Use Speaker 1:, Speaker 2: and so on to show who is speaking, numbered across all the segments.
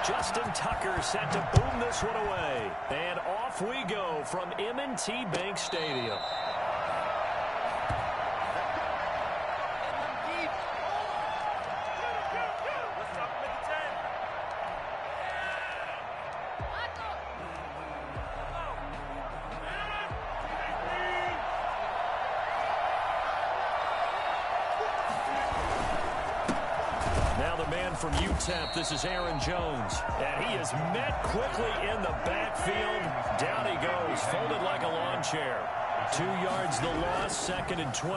Speaker 1: Justin Tucker set to boom this one away. And off we go from M&T Bank Stadium. From UTEP, this is Aaron Jones, and he is met quickly in the backfield. Down he goes, folded like a lawn chair. 2 yards the loss, 2nd and 12.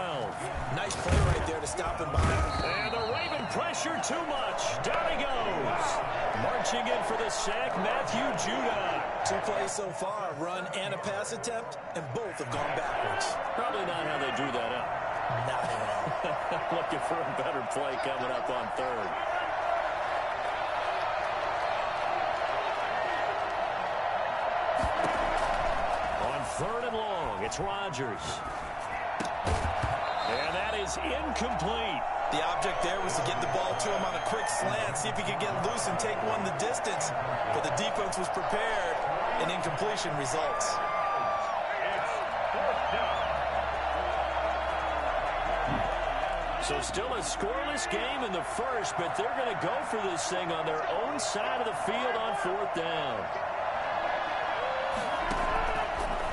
Speaker 2: Nice play right there to stop him behind.
Speaker 1: And the Raven pressure too much. Down he goes. Marching in for the sack, Matthew Judah.
Speaker 2: 2 plays so far, a run and a pass attempt, and both have gone backwards.
Speaker 1: Probably not how they drew that up.
Speaker 2: Not at all.
Speaker 1: Looking for a better play coming up on 3rd. On 3rd and long, it's Rodgers. And that is incomplete.
Speaker 2: The object there was to get the ball to him on a quick slant, see if he could get loose and take one the distance. But the defense was prepared, and incompletion results.
Speaker 1: So still a scoreless game in the first, but they're going to go for this thing on their own side of the field on 4th down.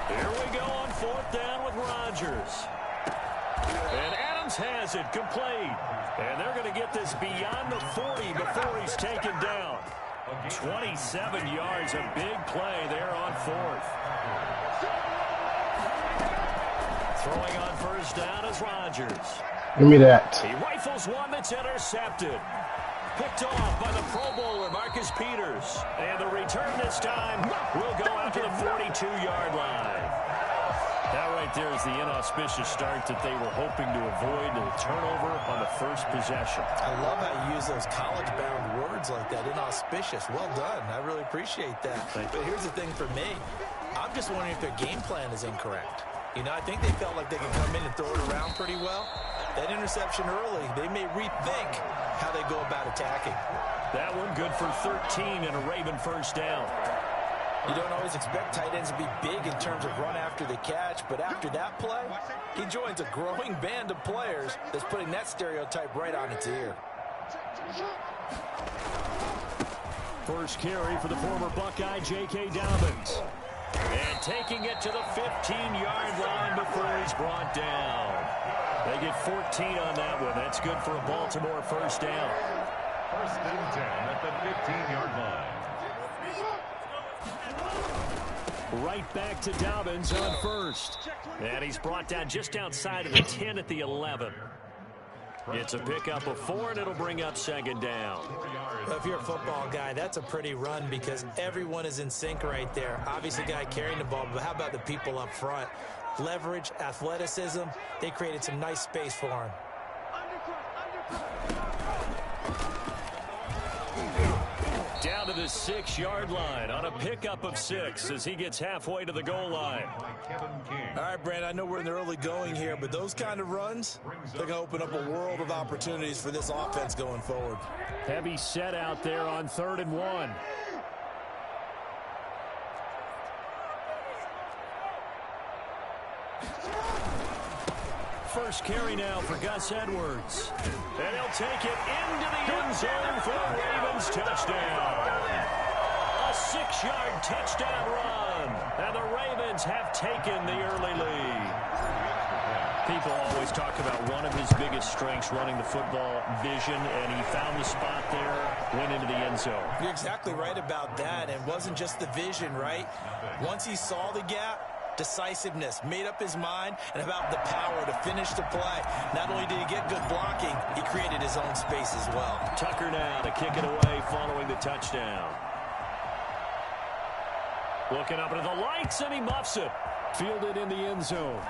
Speaker 1: Here we go on 4th down with Rodgers. And Adams has it complete. And they're going to get this beyond the 40 before he's taken down. 27 yards, a big play there on 4th. Throwing on 1st down is Rodgers.
Speaker 3: Give me that.
Speaker 1: He rifles one that's intercepted. Picked off by the Pro Bowler, Marcus Peters. And the return this time will go out to the 42-yard line. That right there is the inauspicious start that they were hoping to avoid, a turnover on the first possession.
Speaker 2: I love how you use those college-bound words like that, inauspicious. Well done. I really appreciate that. But here's the thing for me. I'm just wondering if their game plan is incorrect. You know, I think they felt like they could come in and throw it around pretty well. That interception early, they may rethink how they go about attacking.
Speaker 1: That one good for 13 and a Raven 1st down.
Speaker 2: You don't always expect tight ends to be big in terms of run after the catch, but after that play, he joins a growing band of players that's putting that stereotype right on its ear.
Speaker 1: First carry for the former Buckeye, J.K. Dobbins. And taking it to the 15-yard line before he's brought down. They get 14 on that one. That's good for a Baltimore 1st down.
Speaker 4: 1st and 10 at the 15-yard line.
Speaker 1: Right back to Dobbins on 1st. And he's brought down just outside of the 10 at the 11. It's a pickup of 4, and it'll bring up 2nd down.
Speaker 2: Well, if you're a football guy, that's a pretty run because everyone is in sync right there. Obviously, guy carrying the ball, but how about the people up front? Leverage, athleticism, they created some nice space for him.
Speaker 1: Down to the 6-yard line on a pickup of 6 as he gets halfway to the goal line.
Speaker 2: All right, Brand, I know we're in the early going here, but those kind of runs, they're going to open up a world of opportunities for this offense going forward.
Speaker 1: Heavy set out there on 3rd and 1. First carry now for Gus Edwards. And he'll take it into the end zone for a Ravens touchdown. A 6-yard touchdown run. And the Ravens have taken the early lead. People always talk about one of his biggest strengths, running the football, vision, and he found the spot there, went into the end zone.
Speaker 2: You're exactly right about that. And it wasn't just the vision, right? Once he saw the gap, decisiveness, made up his mind, and about the power to finish the play. Not only did he get good blocking, he created his own space as well.
Speaker 1: Tucker now to kick it away following the touchdown. Looking up into the lights, and he muffs it. Fielded in the end zone.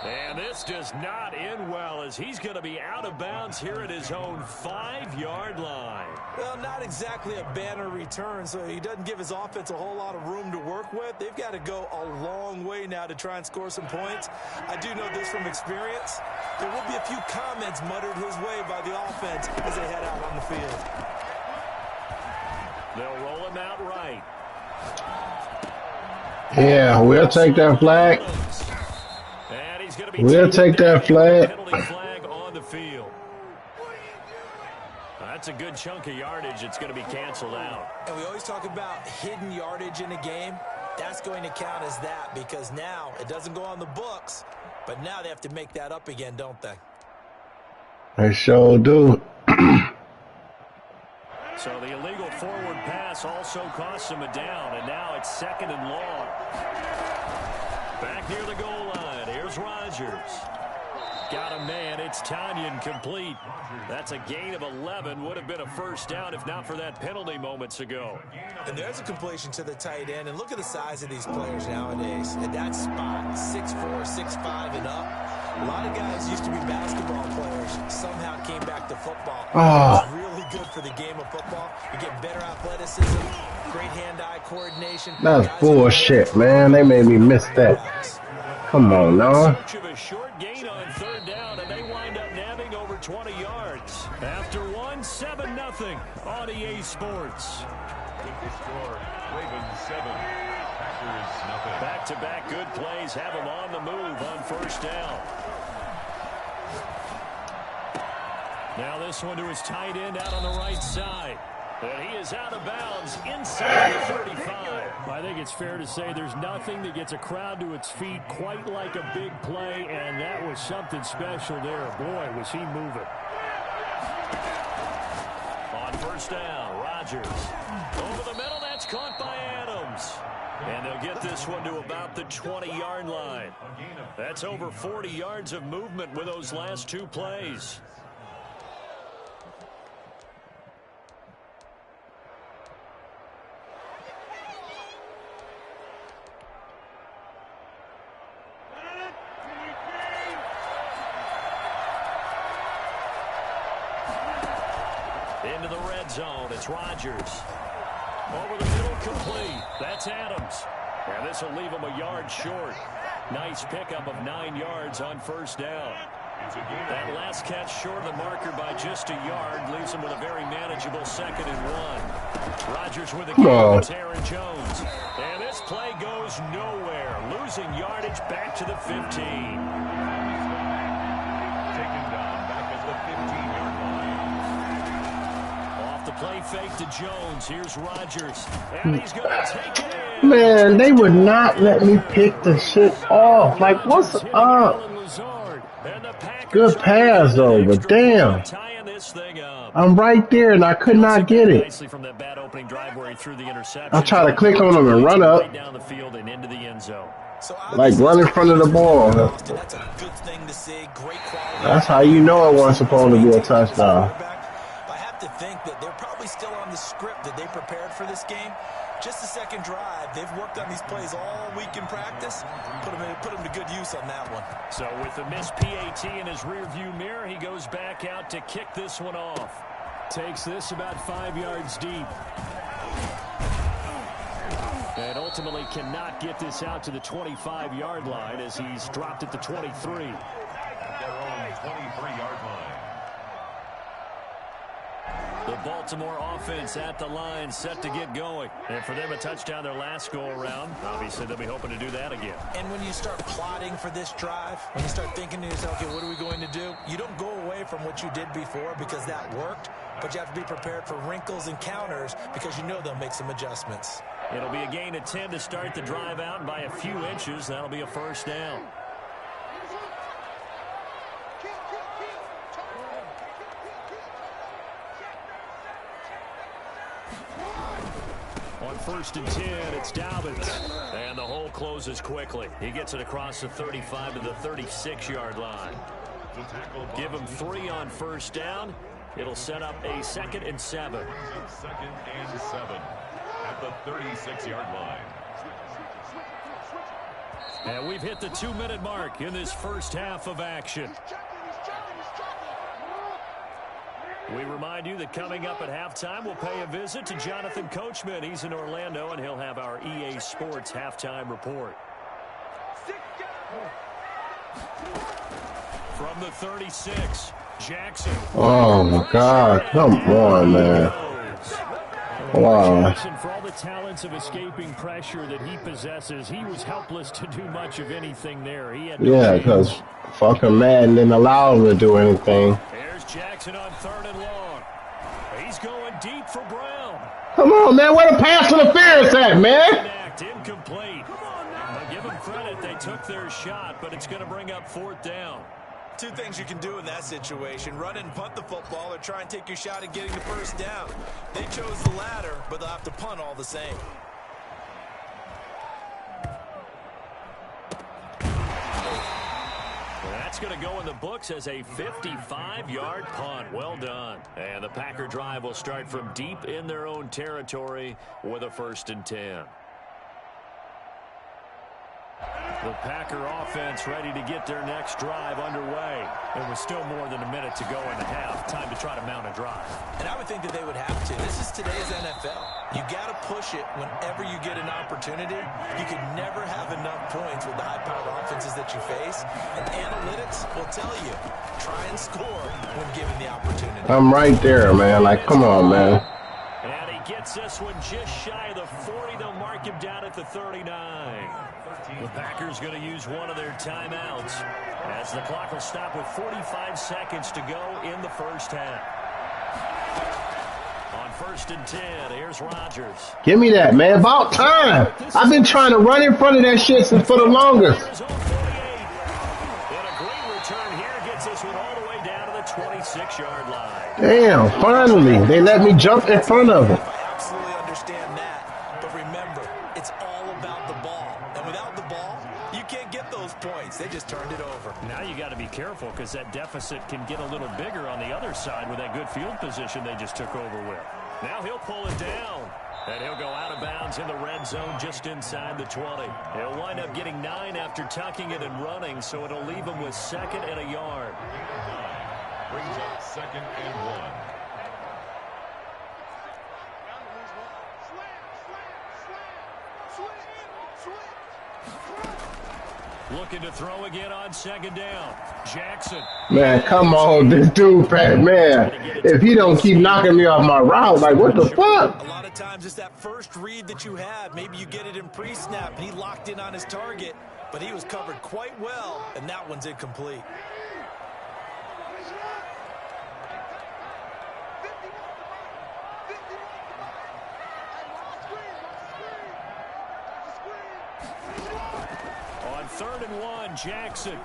Speaker 1: And this does not end well as he's going to be out of bounds here at his own 5-yard line.
Speaker 2: Well, not exactly a banner return, so he doesn't give his offense a whole lot of room to work with. They've got to go a long way now to try and score some points. I do know this from experience. There will be a few comments muttered his way by the offense as they head out on field.
Speaker 1: They'll roll him out right.
Speaker 3: Yeah, we'll take that flag.
Speaker 1: And he's going to be
Speaker 3: We'll take that flag.
Speaker 1: penalty flag on the field. That's a good chunk of yardage. It's going to be canceled out.
Speaker 2: And we always talk about hidden yardage in a game. That's going to count as that because now it doesn't go on the books, but now they have to make that up again, don't they?
Speaker 3: They sure do.
Speaker 1: So the illegal forward pass also costs him a down, and now it's 2nd and long. Back near the goal line. Here's Rodgers. Got a man. It's Tanyan complete. That's a gain of 11. Would have been a first down if not for that penalty moments ago.
Speaker 2: And there's a completion to the tight end. And look at the size of these players nowadays. At that spot, 6'4", 6'5", and up. A lot of guys used to be basketball players. Somehow came back to football. It's really good for the game of football. You get better athleticism, great hand-eye coordination.
Speaker 3: That's bullshit, man. They made me miss that. Come on, now.
Speaker 1: A short gain on 3rd down, and they wind up nabbing over 20 yards. After 7-0 on EA Sports.
Speaker 4: Score, Ravens 7, Packers nothing.
Speaker 1: Back-to-back good plays have them on the move on 1st down. Now this one to his tight end out on the right side. And he is out of bounds inside the 35. I think it's fair to say there's nothing that gets a crowd to its feet quite like a big play, and that was something special there. Boy, was he moving. On 1st down, Rodgers. Over the middle, that's caught by Adams. And they'll get this one to about the 20-yard line. That's over 40 yards of movement with those last 2 plays. Into the red zone, it's Rodgers. Over the middle, complete. That's Adams. And this will leave him a yard short. Nice pickup of 9 yards on 1st down. That last catch short of the marker by just a yard leaves him with a very manageable 2nd and 1. Rodgers with a game. It's Aaron Jones. And this play goes nowhere. Losing yardage back to the 15.
Speaker 4: Taken down back at the 15-yard line.
Speaker 1: Off the play fake to Jones. Here's Rodgers. And he's going to take it in.
Speaker 3: Man, they would not let me pick the shit off. Like, what's up? Good pass, though, but damn. I'm right there, and I could not get it. I try to click on him and run up. Like, run in front of the ball. That's how you know it wasn't supposed to be a touchdown.
Speaker 2: I have to think that they're probably still on the script that they prepared for this game. Just the second drive. They've worked on these plays all week in practice. Put them to good use on that one.
Speaker 1: So with the missed PAT in his rearview mirror, he goes back out to kick this one off. Takes this about 5 yards deep. And ultimately cannot get this out to the 25-yard line as he's dropped at the 23.
Speaker 4: At their own 23-yard line.
Speaker 1: The Baltimore offense at the line, set to get going. And for them, a touchdown their last go-around. Obviously, they'll be hoping to do that again.
Speaker 2: And when you start plotting for this drive, when you start thinking to yourself, okay, what are we going to do? You don't go away from what you did before because that worked, but you have to be prepared for wrinkles and counters because you know they'll make some adjustments.
Speaker 1: It'll be a gain of 10 to start the drive out, and by a few inches, that'll be a first down. On 1st and 10, it's Dobbins. And the hole closes quickly. He gets it across the 35 to the 36-yard line. Give him 3 on 1st down. It'll set up a 2nd and 7.
Speaker 4: 2nd and 7 at the 36-yard line.
Speaker 1: And we've hit the 2-minute mark in this first half of action. We remind you that coming up at halftime, we'll pay a visit to Jonathan Coachman. He's in Orlando, and he'll have our EA Sports halftime report. From the 36, Jackson.
Speaker 3: Oh my God! Come on, man. Wow.
Speaker 1: Jackson, for all the talents of escaping pressure that he possesses, he was helpless to do much of anything there. He had no
Speaker 3: Yeah,
Speaker 1: chance.
Speaker 3: because fucking Madden didn't allow him to do anything.
Speaker 1: There's Jackson on 3rd and long. He's going deep for Brown.
Speaker 3: Come on, man. Where the pass interference at, man?
Speaker 1: Connect, incomplete. But give them credit, they took their shot, but it's going to bring up 4th down.
Speaker 2: Two things you can do in that situation: run and punt the football, or try and take your shot at getting the first down. They chose the latter, but they'll have to punt all the same.
Speaker 1: That's going to go in the books as a 55-yard punt. Well done. And the Packer drive will start from deep in their own territory with a 1st and 10. The Packer offense ready to get their next drive underway. There was still more than a minute to go in the half. Time to try to mount a drive.
Speaker 2: And I would think that they would have to. This is today's NFL. You got to push it whenever you get an opportunity. You can never have enough points with the high-powered offenses that you face. And analytics will tell you, try and score when given the opportunity.
Speaker 3: I'm right there, man. Like, come on, man.
Speaker 1: And he gets this one just shy of the 40. They'll mark him down at the 39. The Packers going to use one of their timeouts as the clock will stop with 45 seconds to go in the first half. On 1st and 10, here's Rodgers.
Speaker 3: Give me that, man. About time. I've been trying to run in front of that shit since for the longest.
Speaker 1: And a great return here gets this one all the way down to the 26-yard line.
Speaker 3: Damn, finally. They let me jump in front of him.
Speaker 2: I absolutely understand that. But remember, it's all about the ball. And without the ball, you can't get those points. They just turned it over.
Speaker 1: Now you got to be careful because that deficit can get a little bigger on the other side with that good field position they just took over with. Now he'll pull it down. And he'll go out of bounds in the red zone just inside the 20. He'll wind up getting 9 after tucking it and running, so it'll leave him with 2nd and a yard.
Speaker 4: Brings up 2nd and 1.
Speaker 1: Looking to throw again on 2nd down. Jackson.
Speaker 3: Man, come on, this dude, Pat, man. If he don't keep knocking me off my route, like, what the fuck?
Speaker 2: A lot of times it's that first read that you have. Maybe you get it in pre-snap, and he locked in on his target, but he was covered quite well, and that one's incomplete.
Speaker 1: On 3rd and 1, Jackson.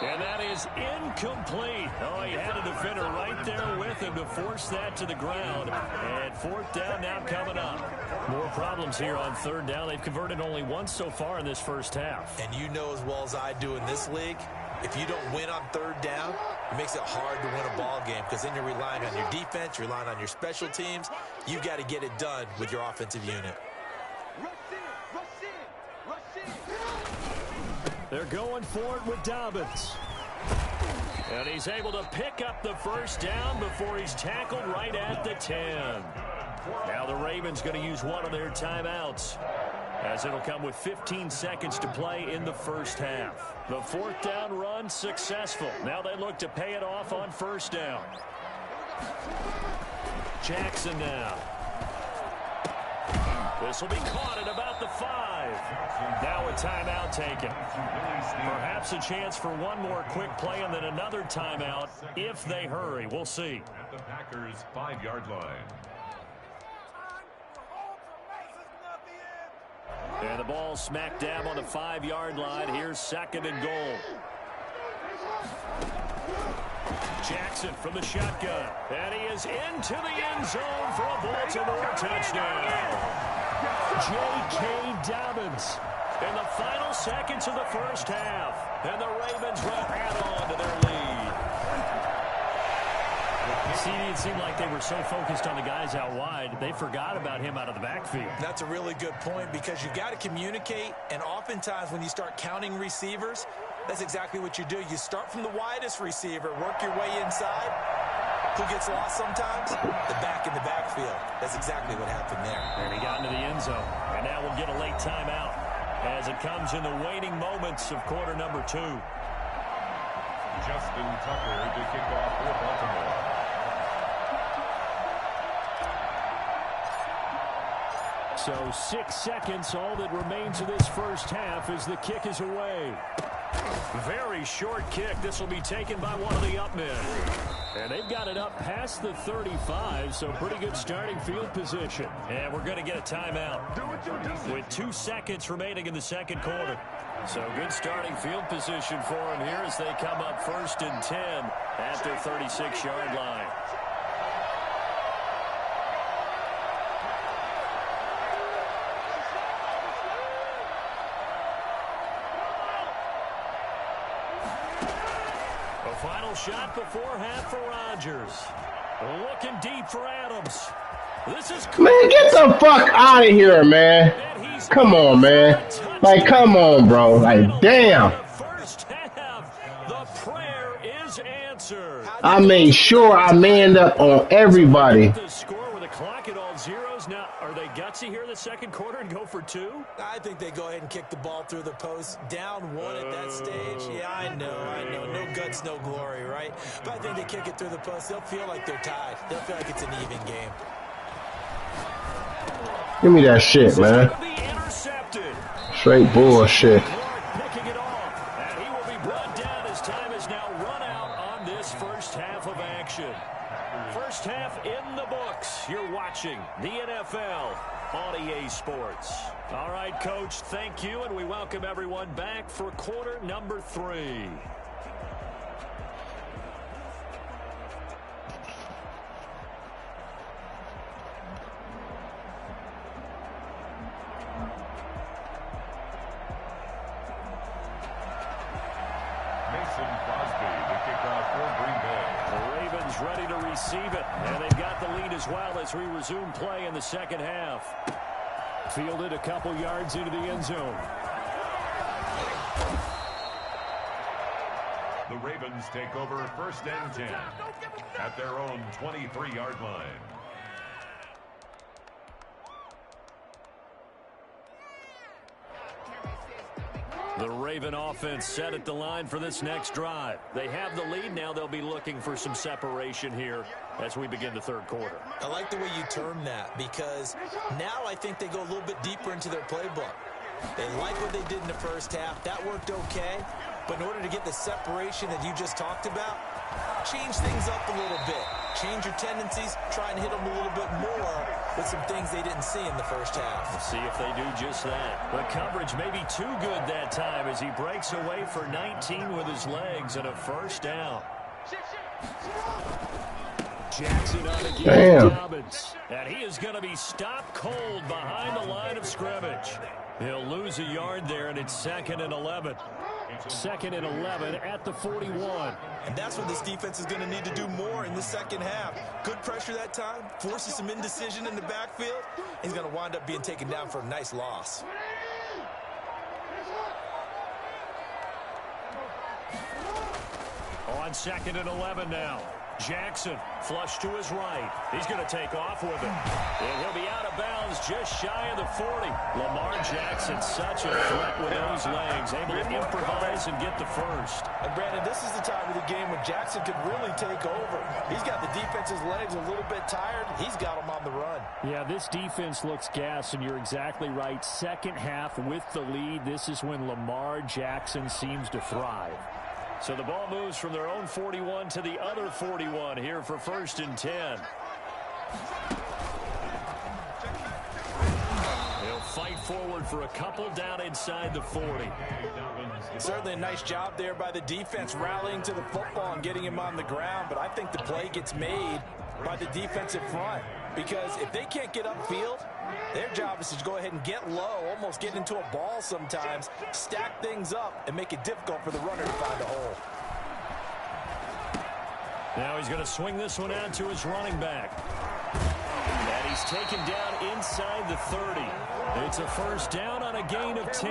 Speaker 1: And that is incomplete. Oh, he had a defender right there with him to force that to the ground. And 4th down now coming up. More problems here on 3rd down. They've converted only once so far in this first half.
Speaker 2: And you know as well as I do in this league, if you don't win on 3rd down, it makes it hard to win a ball game because then you're relying on your defense, you're relying on your special teams. You've got to get it done with your offensive unit.
Speaker 1: They're going for it with Dobbins. And he's able to pick up the first down before he's tackled right at the 10. Now the Ravens going to use one of their timeouts, as it'll come with 15 seconds to play in the first half. The 4th down run successful. Now they look to pay it off on 1st down. Jackson now. This will be caught at about the 5. Now a timeout taken. Perhaps a chance for one more quick play and then another timeout if they hurry. We'll see.
Speaker 4: At the Packers' 5-yard line.
Speaker 1: And the ball smack dab on the 5-yard line. Here's 2nd and goal. Jackson from the shotgun. And he is into the end zone for a Baltimore touchdown. J.K. Dobbins in the final seconds of the first half. And the Ravens will add on to their lead. It seemed like they were so focused on the guys out wide, they forgot about him out of the backfield.
Speaker 2: That's a really good point because you got to communicate, and oftentimes when you start counting receivers, that's exactly what you do. You start from the widest receiver, work your way inside. Who gets lost sometimes? The back in the backfield. That's exactly what happened there.
Speaker 1: And he got into the end zone. And now we'll get a late timeout as it comes in the waning moments of quarter number 2.
Speaker 4: Justin Tucker to kick off for Baltimore.
Speaker 1: So 6 seconds, all that remains of this first half as the kick is away. Very short kick. This will be taken by one of the up men. And they've got it up past the 35, so pretty good starting field position. And we're going to get a timeout with 2 seconds remaining in the second quarter. So good starting field position for them here as they come up 1st and 10 at their 36-yard line. Final shot before half for Rodgers. Looking deep for Adams. This is
Speaker 3: Man, get the fuck out of here, man. Come on, man. Like, come on, bro. Like, damn.
Speaker 1: First half, the prayer is answered.
Speaker 3: I made sure I manned up on everybody.
Speaker 1: The score with a clock at all zeros. Now, are they gutsy here in the second quarter and go for 2?
Speaker 2: I think they go ahead and kick the ball through the post. Down 1 at that stage. Yeah, I know. No guts, no glory, right? But I think they kick it through the post. They'll feel like they're tied. They'll feel like it's an even game.
Speaker 3: Give me that shit, man. Straight bullshit.
Speaker 1: Picking it off, and he will be brought down as time is now run out on this first half of action. First half in the books. You're watching the NFL on EA Sports. All right, Coach, thank you, and we welcome everyone back for quarter number 3. Ready to receive it, and they've got the lead as well as we resume play in the second half. Fielded a couple yards into the end zone.
Speaker 4: The Ravens take over 1st and 10 at their own 23-yard line.
Speaker 1: The Raven offense set at the line for this next drive. They have the lead. Now they'll be looking for some separation here as we begin the third quarter.
Speaker 2: I like the way you term that because now I think they go a little bit deeper into their playbook. They like what they did in the first half. That worked okay. But in order to get the separation that you just talked about, change things up a little bit. Change your tendencies. Try and hit them a little bit more with some things they didn't see in the first half.
Speaker 1: We'll see if they do just that. The coverage may be too good that time as he breaks away for 19 with his legs and a first down. Jackson on again. Dobbins. And he is going to be stopped cold behind the line of scrimmage. He'll lose a yard there, and it's 2nd and 11. 2nd and 11 at the 41.
Speaker 2: And that's what this defense is going to need to do more in the second half. Good pressure that time, forces some indecision in the backfield. He's going to wind up being taken down for a nice loss.
Speaker 1: On 2nd and 11 now. Jackson flush to his right. He's going to take off with it. And he'll be out of bounds just shy of the 40. Lamar Jackson, such a threat with those legs, able to improvise and get the first.
Speaker 2: And Brandon, this is the time of the game when Jackson could really take over. He's got the defense's legs a little bit tired. He's got them on the run.
Speaker 1: Yeah, this defense looks gassed, and you're exactly right. Second half with the lead, this is when Lamar Jackson seems to thrive. So the ball moves from their own 41 to the other 41 here for 1st and 10. He'll fight forward for a couple down inside the 40.
Speaker 2: Certainly a nice job there by the defense rallying to the football and getting him on the ground, but I think the play gets made by the defensive front because if they can't get upfield, their job is to go ahead and get low, almost get into a ball sometimes, stack things up, and make it difficult for the runner to find a hole.
Speaker 1: Now he's going to swing this one out to his running back. And he's taken down inside the 30. It's a first down on a gain of 10.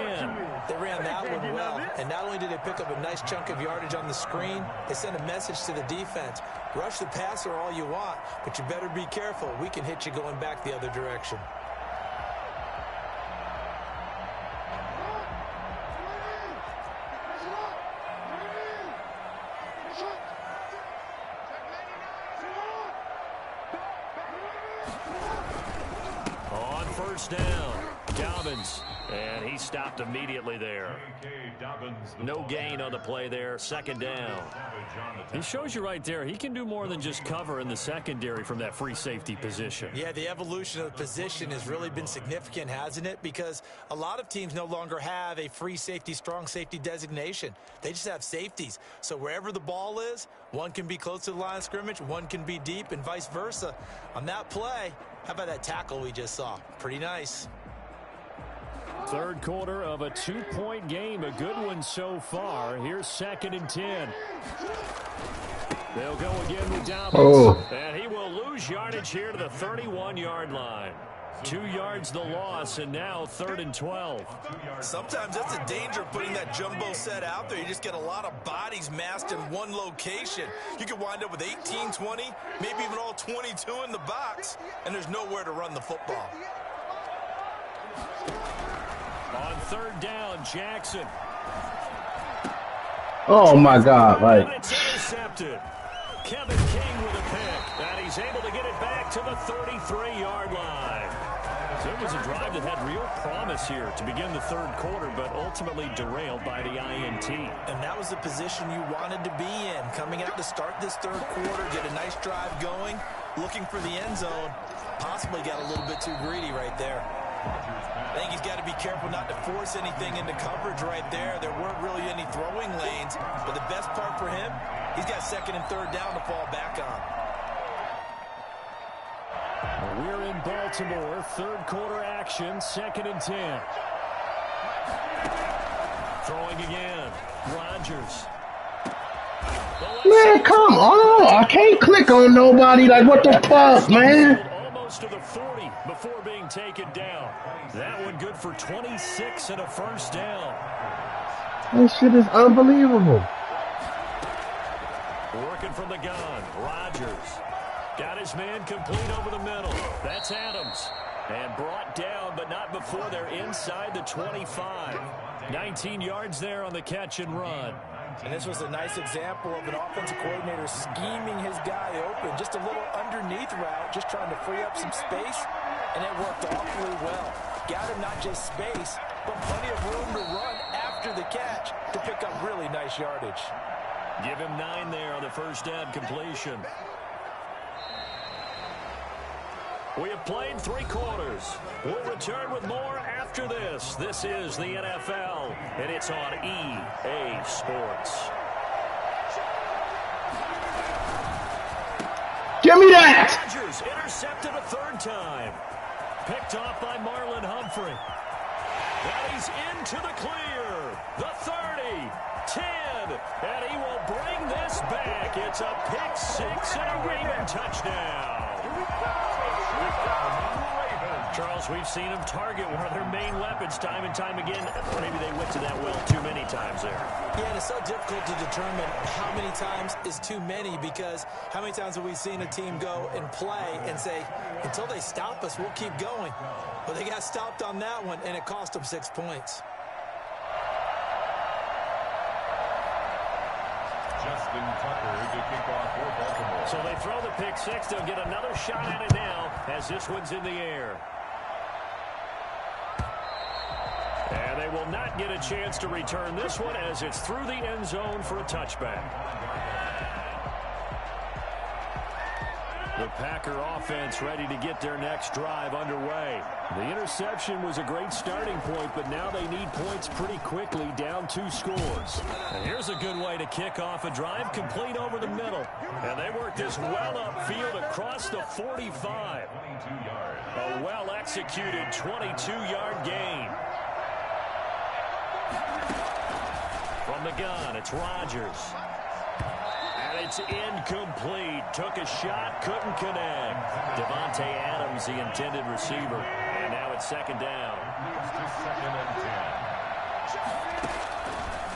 Speaker 2: They ran that one well, and not only did they pick up a nice chunk of yardage on the screen, they sent a message to the defense. Rush the passer all you want, but you better be careful. We can hit you going back the other direction.
Speaker 1: On first down, Dobbins. And he stopped immediately there. No gain on the play there. Second down. He shows you right there, he can do more than just cover in the secondary from that free safety position.
Speaker 2: Yeah, the evolution of the position has really been significant, hasn't it? Because a lot of teams no longer have a free safety, strong safety designation. They just have safeties. So wherever the ball is, one can be close to the line of scrimmage, one can be deep, and vice versa. On that play, how about that tackle we just saw? Pretty nice.
Speaker 1: Third quarter of a 2-point game. A good one so far. Here's 2nd and 10. They'll go again with Dobbins. And he will lose yardage here to the 31-yard line. 2 yards the loss, and now 3rd and 12.
Speaker 2: Sometimes that's the danger of putting that jumbo set out there. You just get a lot of bodies massed in one location. You could wind up with 18, 20, maybe even all 22 in the box, and there's nowhere to run the football.
Speaker 1: On 3rd down, Jackson.
Speaker 3: Oh, my God. Like,
Speaker 1: And it's intercepted. Kevin King with a pick. And he's able to get it back to the 33-yard line. So it was a drive that had real promise here to begin the 3rd quarter, but ultimately derailed by the INT.
Speaker 2: And that was the position you wanted to be in. Coming out to start this 3rd quarter, get a nice drive going, looking for the end zone. Possibly got a little bit too greedy right there. I think he's got to be careful not to force anything into coverage right there. There weren't really any throwing lanes, but the best part for him, he's got 2nd and 3rd down to fall back on.
Speaker 1: We're in Baltimore, 3rd quarter action, 2nd and 10. Throwing again, Rodgers.
Speaker 3: man, come on. I can't click on nobody. Like, what the fuck, man?
Speaker 1: Almost to the 40 before being taken down. That one good for 26 and a 1st down.
Speaker 3: This shit is unbelievable.
Speaker 1: Working from the gun, Rodgers. Got his man complete over the middle. That's Adams. And brought down, but not before they're inside the 25. 19 yards there on the catch and run.
Speaker 2: And this was a nice example of an offensive coordinator scheming his guy open. Just a little underneath route, just trying to free up some space, and it worked awfully well. Got him not just space, but plenty of room to run after the catch to pick up really nice yardage.
Speaker 1: Give him 9 there on the 1st down completion. We have played 3 quarters. We'll return with more after this. This is the NFL, and it's on EA Sports.
Speaker 3: Give me that!
Speaker 1: Rodgers intercepted a 3rd time. Picked off by Marlon Humphrey. And he's into the clear. The 30, 10, and he will bring this back. It's a pick 6 and a Raven touchdown. Charles, we've seen him target one of their main weapons time and time again. Maybe they went to that well too many times there.
Speaker 2: Yeah, and it's so difficult to determine how many times is too many, because how many times have we seen a team go and play and say, until they stop us, we'll keep going. But they got stopped on that one, and it cost them 6 points.
Speaker 4: Justin Tucker to kick off for Baltimore.
Speaker 1: So they throw the pick 6. They'll get another shot at it now as this one's in the air. And they will not get a chance to return this one as it's through the end zone for a touchback. The Packer offense ready to get their next drive underway. The interception was a great starting point, but now they need points pretty quickly, down 2 scores. And here's a good way to kick off a drive, complete over the middle. And they work this well upfield across the 45. A well-executed 22-yard gain. From the gun, it's Rodgers. And it's incomplete. Took a shot, couldn't connect. Devontae Adams, the intended receiver. And now it's 2nd down.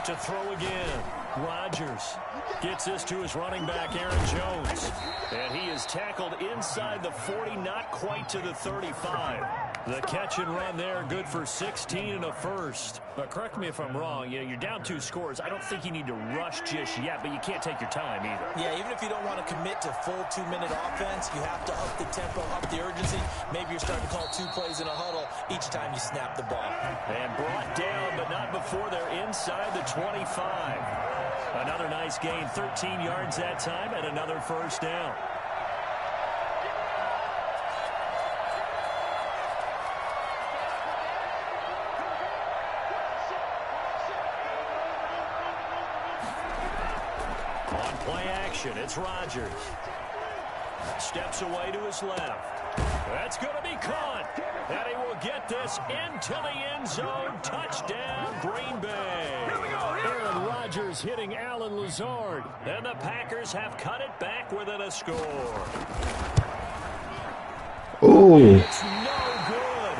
Speaker 1: To throw again, Rodgers gets this to his running back, Aaron Jones. And he is tackled inside the 40, not quite to the 35. The catch and run there, good for 16 and a first. But correct me if I'm wrong, you're down 2 scores. I don't think you need to rush just yet, but you can't take your time either.
Speaker 2: Yeah, even if you don't want to commit to full 2-minute offense, you have to up the tempo, up the urgency. Maybe you're starting to call 2 plays in a huddle each time you snap the ball.
Speaker 1: And brought down, but not before they're inside the 25. Another nice gain, 13 yards that time, and another first down. It's Rodgers. Steps away to his left. That's going to be caught. And he will get this into the end zone. Touchdown, Green Bay. Aaron Rodgers hitting Allen Lazard. And the Packers have cut it back within a score.
Speaker 3: Ooh.
Speaker 1: It's no good.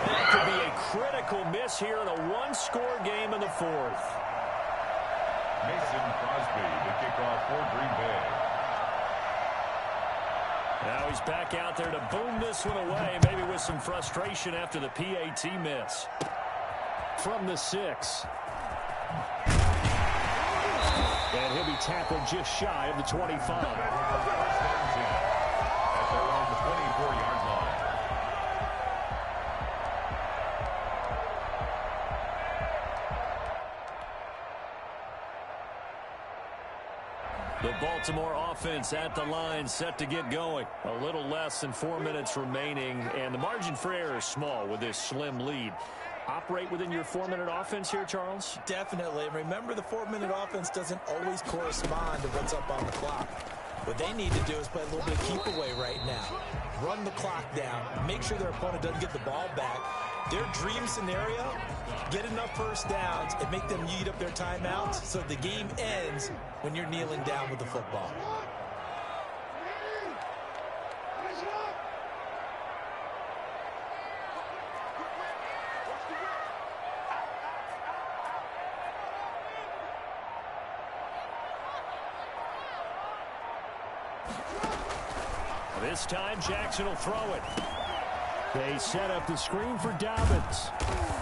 Speaker 1: That could be a critical miss here in a one-score game in the fourth.
Speaker 4: Mason Crosby, the kickoff for Green Bay.
Speaker 1: Now he's back out there to boom this one away, maybe with some frustration after the PAT miss. From the 6. And he'll be tackled just shy of the 25.
Speaker 4: At their own 24-yard line.
Speaker 1: The Baltimore offense at the line, set to get going. A little less than 4 minutes remaining, and the margin for error is small with this slim lead. Operate within your 4-minute offense here, Charles?
Speaker 2: Definitely. And remember, the 4-minute offense doesn't always correspond to what's up on the clock. What they need to do is play a little bit of keep away right now. Run the clock down. Make sure their opponent doesn't get the ball back. Their dream scenario, get enough first downs and make them eat up their timeouts so the game ends when you're kneeling down with the football.
Speaker 1: This time, Jackson will throw it. They set up the screen for Dobbins.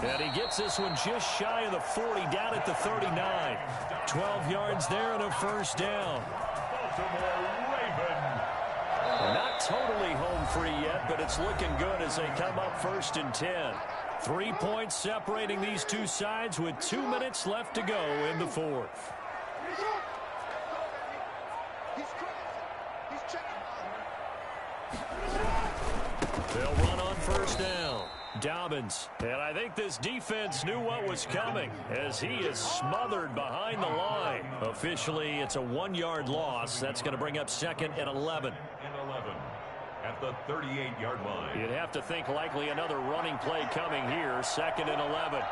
Speaker 1: And he gets this one just shy of the 40, down at the 39. 12 yards there and a first down. Not totally home free yet, but it's looking good as they come up 1st and 10. 3 points separating these two sides with 2 minutes left to go in the fourth. They'll run on first down. Dobbins. And I think this defense knew what was coming as he is smothered behind the line. Officially, it's a 1-yard loss. That's going to bring up 2nd and 11.
Speaker 4: At the 38-yard line.
Speaker 1: You'd have to think likely another running play coming here. 2nd and 11.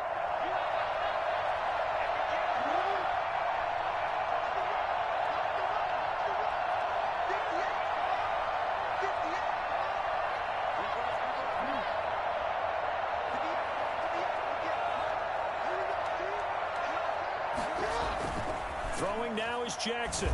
Speaker 1: Throwing now is Jackson.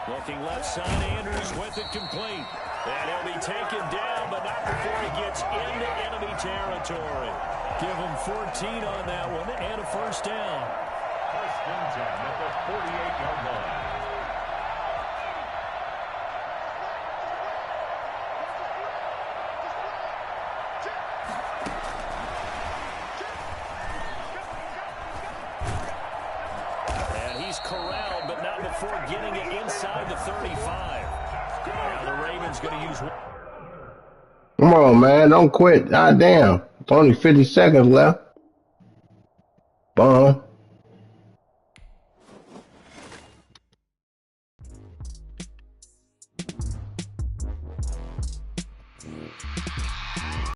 Speaker 1: Looking left side, Andrews with it complete. And he'll be taken down, but not before he gets into enemy territory. Give him 14 on that one and a first down.
Speaker 4: 1st and 10 at the 48-yard line.
Speaker 1: Corralled, but not before getting it inside the 35. Now the Ravens going to use one.
Speaker 3: Come on, man. Don't quit. God damn. It's only 50 seconds left. Bomb.